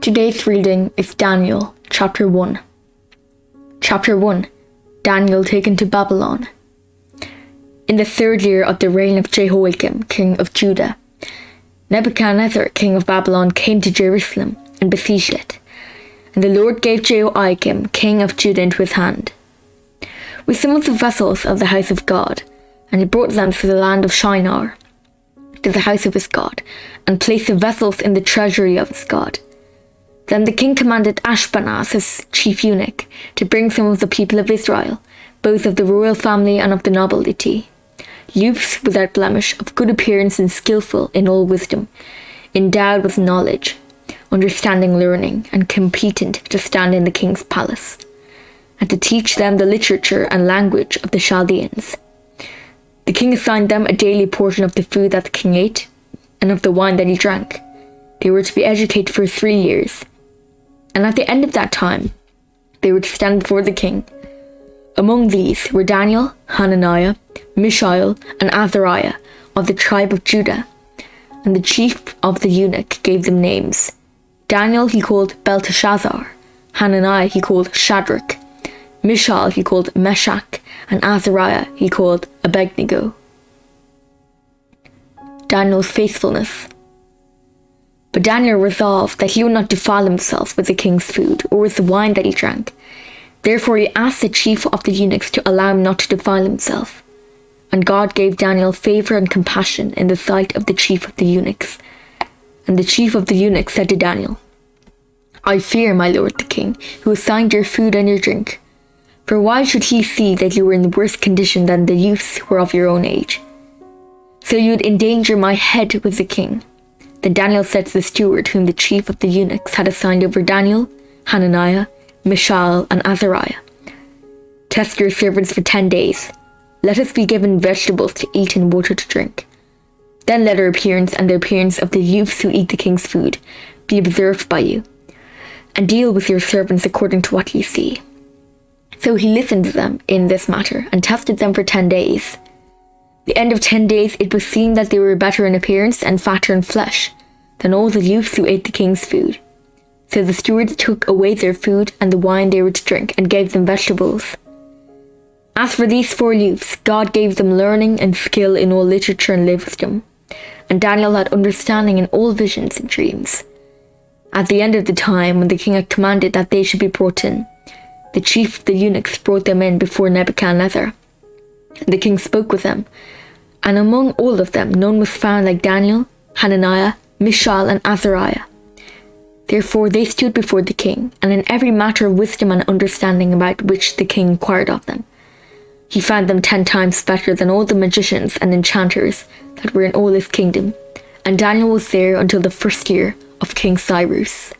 Today's reading is Daniel, chapter 1. Chapter 1. Daniel taken to Babylon. In the 3rd year of the reign of Jehoiakim, king of Judah, Nebuchadnezzar, king of Babylon, came to Jerusalem and besieged it. And the Lord gave Jehoiakim, king of Judah, into his hand, with some of the vessels of the house of God, and he brought them to the land of Shinar, to the house of his God, and placed the vessels in the treasury of his God. Then the king commanded Ashpenaz, his chief eunuch, to bring some of the people of Israel, both of the royal family and of the nobility, youths without blemish, of good appearance and skillful in all wisdom, endowed with knowledge, understanding, learning, and competent to stand in the king's palace, and to teach them the literature and language of the Chaldeans. The king assigned them a daily portion of the food that the king ate, and of the wine that he drank. They were to be educated for 3 years, and at the end of that time, they were to stand before the king. Among these were Daniel, Hananiah, Mishael, and Azariah of the tribe of Judah, and the chief of the eunuch gave them names. Daniel he called Belteshazzar, Hananiah he called Shadrach, Mishael he called Meshach, and Azariah he called Abednego. Daniel's faithfulness. But Daniel resolved that he would not defile himself with the king's food or with the wine that he drank. Therefore he asked the chief of the eunuchs to allow him not to defile himself. And God gave Daniel favour and compassion in the sight of the chief of the eunuchs. And the chief of the eunuchs said to Daniel, I fear, my lord the king, who assigned your food and your drink. For why should he see that you were in worse condition than the youths who were of your own age? So you would endanger my head with the king. Then Daniel said to the steward whom the chief of the eunuchs had assigned over Daniel, Hananiah, Mishael, and Azariah, test your servants for 10 days. Let us be given vegetables to eat and water to drink. Then let our appearance and the appearance of the youths who eat the king's food be observed by you, and deal with your servants according to what you see. So he listened to them in this matter and tested them for 10 days. The end of 10 days it was seen that they were better in appearance and fatter in flesh than all the youths who ate the king's food. So the stewards took away their food and the wine they were to drink and gave them vegetables. As for these 4 youths, God gave them learning and skill in all literature and wisdom, and Daniel had understanding in all visions and dreams. At the end of the time, when the king had commanded that they should be brought in, the chief of the eunuchs brought them in before Nebuchadnezzar. The king spoke with them, and among all of them none was found like Daniel, Hananiah, Mishael, and Azariah. Therefore they stood before the king, and in every matter of wisdom and understanding about which the king inquired of them, he found them 10 times better than all the magicians and enchanters that were in all his kingdom. And Daniel was there until the 1st year of King Cyrus.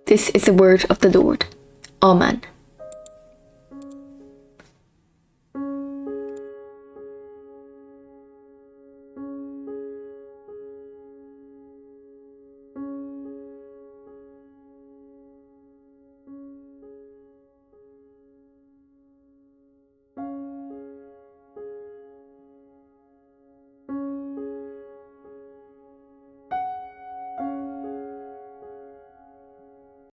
This is the word of the Lord. Amen.